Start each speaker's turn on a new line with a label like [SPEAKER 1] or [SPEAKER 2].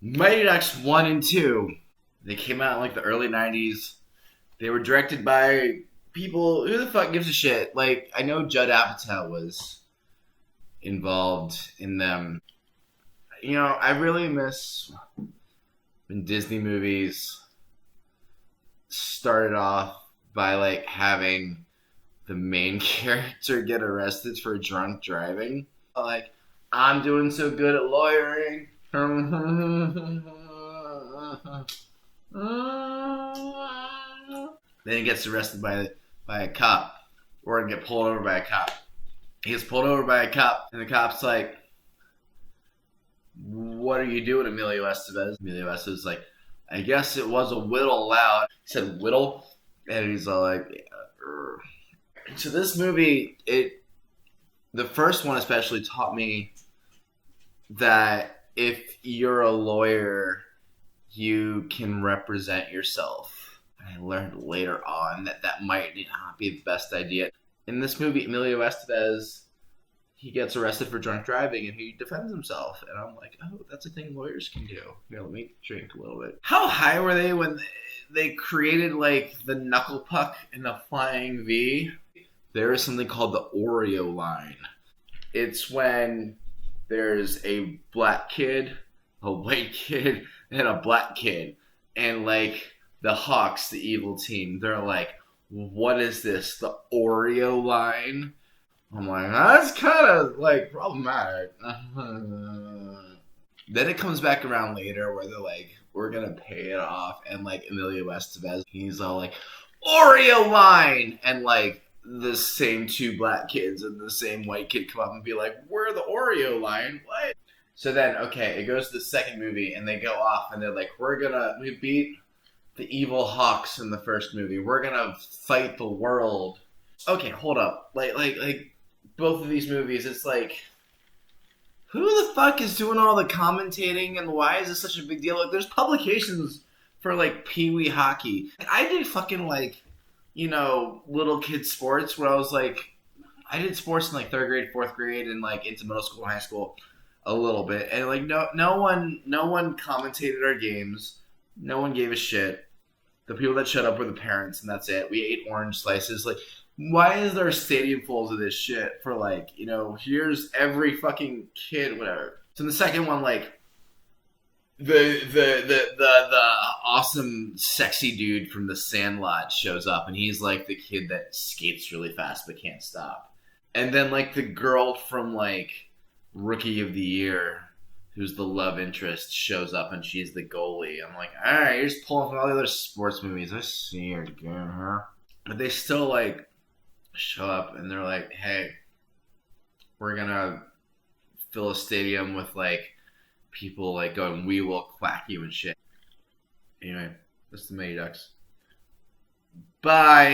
[SPEAKER 1] Mighty Ducks 1 and 2. They came out in like the early 90s. They were directed by people. Who the fuck gives a shit? Like, I know Judd Apatow was involved in them. You know, I really miss when Disney movies started off by like having the main character get arrested for drunk driving. Like, I'm doing so good at lawyering. Then he gets arrested by a cop, or get pulled over by a cop. He gets pulled over by a cop, and the cop's like, "What are you doing, Emilio Estevez?" Emilio Estevez is like, "I guess it was a whittle loud." He said whittle, and he's all like, yeah. So this movie, the first one especially taught me that if you're a lawyer, you can represent yourself. I learned later on that might not be the best idea. In this movie, Emilio Estevez, he gets arrested for drunk driving and he defends himself. And I'm like, oh, that's a thing lawyers can do. Here, let me drink a little bit. How high were they when they created like the knuckle puck and the flying V? There is something called the Oreo line. It's when there's a black kid, a white kid, and a black kid. And like the Hawks, the evil team, they're like, what is this? The Oreo line? I'm like, that's kind of like problematic. Then it comes back around later where they're like, we're gonna pay it off, and like Emilio Estevez, he's all like, Oreo line, and like the same two black kids and the same white kid come up and be like, we're the Oreo line. What? So then, okay, it goes to the second movie, and they go off, and they're like, we beat the evil Hawks in the first movie. We're gonna fight the world. Okay, hold up. Like both of these movies, it's like, who the fuck is doing all the commentating, and why is this such a big deal? Like, there's publications for like Pee Wee hockey. I did fucking like, little kid sports where I was like, I did sports in like third grade, fourth grade, and like into middle school, high school, a little bit, and like no one commentated our games. No one gave a shit. The people that shut up were the parents, and that's it. We ate orange slices. Like, why is there a stadium full of this shit for like, here's every fucking kid, whatever. So in the second one, like, the awesome sexy dude from The Sandlot shows up, and he's like the kid that skates really fast but can't stop. And then like the girl from like Rookie of the Year, who's the love interest, shows up and she's the goalie. I'm like, all right, you're just pulling from all the other sports movies. I see you're getting her. But they still like show up and they're like, hey, we're gonna fill a stadium with like people like going, we will quack you and shit. Anyway, that's the Mighty Ducks. Bye.